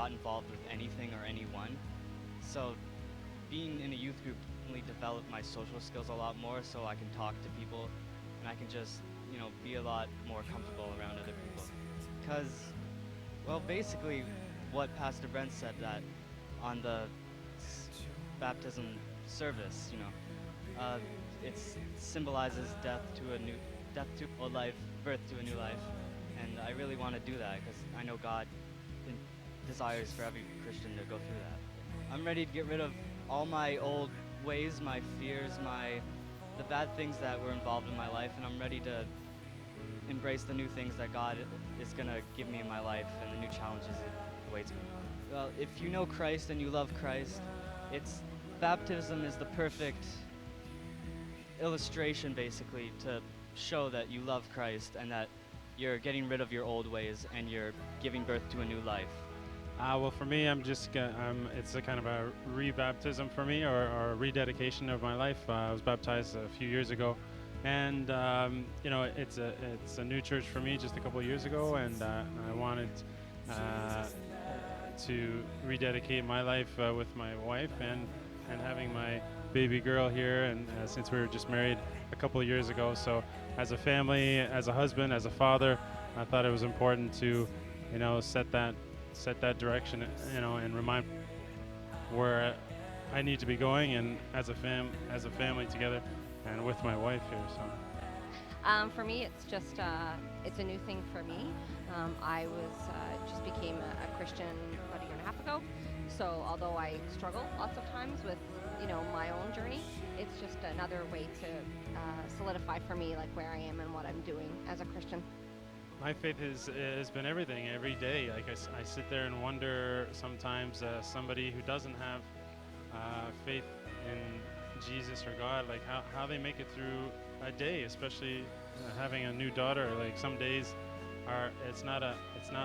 got involved with anything or anyone. So being in a youth group really developed my social skills a lot more, so I can talk to people and I can just, be a lot more comfortable around other people. Because, well, basically, what Pastor Brent said, that on the baptism service, uh, it symbolizes death to old life, birth to a new life, and I really want to do that because I know God in, desires for every Christian to go through that. I'm ready to get rid of all my old ways, my fears, the bad things that were involved in my life, and I'm ready to embrace the new things that God is gonna give me in my life and the new challenges it awaits me. Well, if you know Christ and you love Christ, it's baptism is the perfect illustration, basically, to show that you love Christ and that you're getting rid of your old ways and you're giving birth to a new life. Well, for me, it's a kind of a rebaptism for me, or a rededication of my life. I was baptized a few years ago, and it's a new church for me just a couple of years ago, and I wanted to rededicate my life with my wife and having my baby girl here, and since we were just married a couple of years ago, so as a family, as a husband, as a father, I thought it was important to, set that direction, and remind where I need to be going, and as a family together, and with my wife here. So. For me, it's a new thing for me. I just became a Christian about a year and a half ago. So although I struggle lots of times with, my own journey, it's just another way to solidify for me like where I am and what I'm doing as a Christian. My faith has been everything every day. Like I sit there and wonder sometimes, somebody who doesn't have faith in Jesus or God, like how they make it through a day, especially having a new daughter. Like some days it's not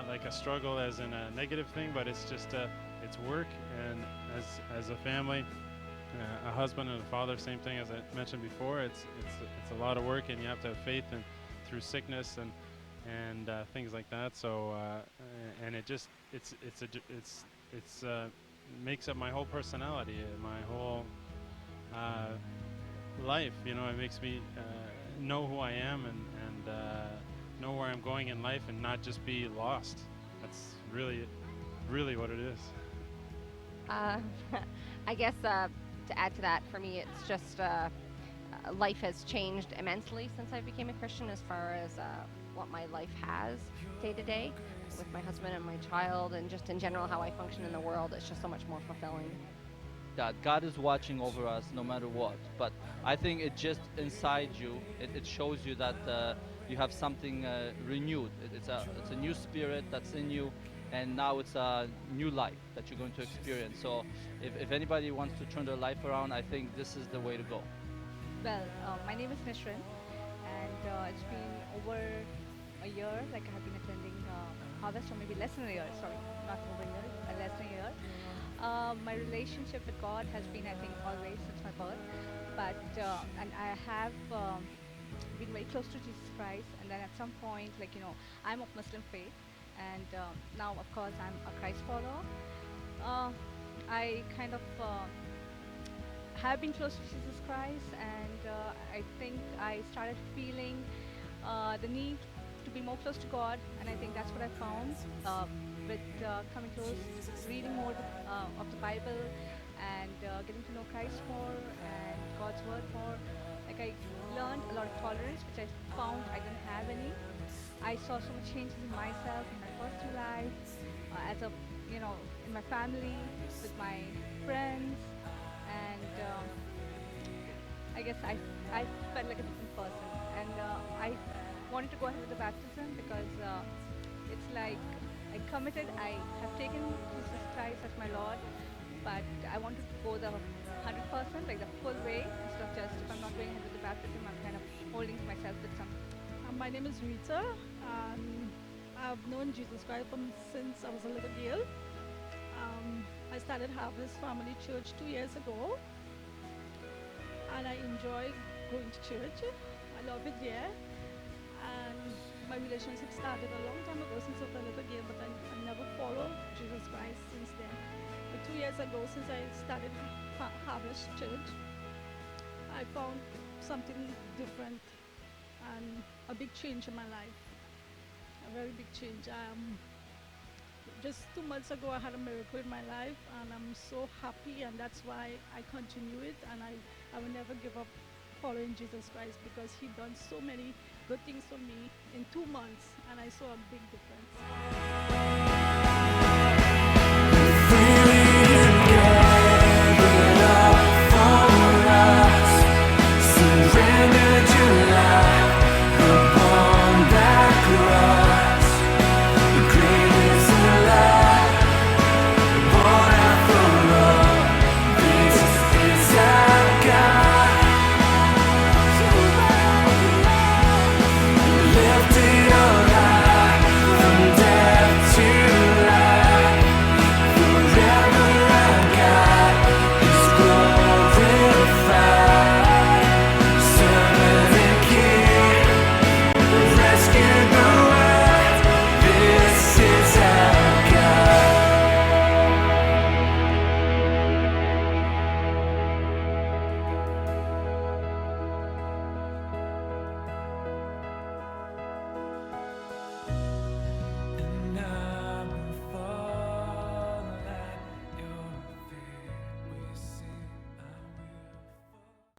like a struggle as in a negative thing, but it's just it's work, and as a family, a husband and a father, same thing as I mentioned before. It's a lot of work, and you have to have faith and through sickness and things like that. So and it just it's makes up my whole personality, my whole life. It makes me know who I am, and know where I'm going in life, and not just be lost. That's really what it is. Uh, I guess to add to that, for me, it's just life has changed immensely since I became a Christian as far as what my life has day to day with my husband and my child, and just in general how I function in the world. It's just so much more fulfilling. That God is watching over us no matter what. But I think it just inside you, it shows you that you have something renewed. It's a new spirit that's in you, and now it's a new life that you're going to experience. So if anybody wants to turn their life around, I think this is the way to go. Well, my name is Nishrin, and it's been over a year. Like I have been attending Harvest, or maybe less than a year. Sorry, not over a year, less than a year. My relationship with God has been, I think, always since my birth. But and I have been very close to Jesus Christ. And then at some point, I'm of Muslim faith, and now, of course, I'm a Christ follower. I kind of have been close to Jesus Christ, and I think I started feeling the need to be more close to God, and I think that's what I found with coming close, reading more of the Bible, and getting to know Christ more and God's Word more. Like I learned a lot of tolerance, which I found I didn't have any. I saw so much changes in myself, in my personal life, as a in my family, with my friends, and I guess I felt like a different person, and I wanted to go ahead with the baptism because it's like I committed. I have taken Jesus Christ as my Lord, but I wanted to go the 100%, like the full way, instead of just if I'm not going ahead with the baptism, I'm kind of holding myself with some. My name is Rita. I've known Jesus Christ since I was a little girl. I started Harvest Family Church 2 years ago, and I enjoy going to church. I love it there. And my relationship started a long time ago since I was a little girl, but I never followed Jesus Christ since then. But 2 years ago, since I started Harvest Church, I found something different and a big change in my life, a very big change. Just 2 months ago, I had a miracle in my life, and I'm so happy, and that's why I continue it, and I will never give up following Jesus Christ because He done so many good things for me in 2 months, and I saw a big difference.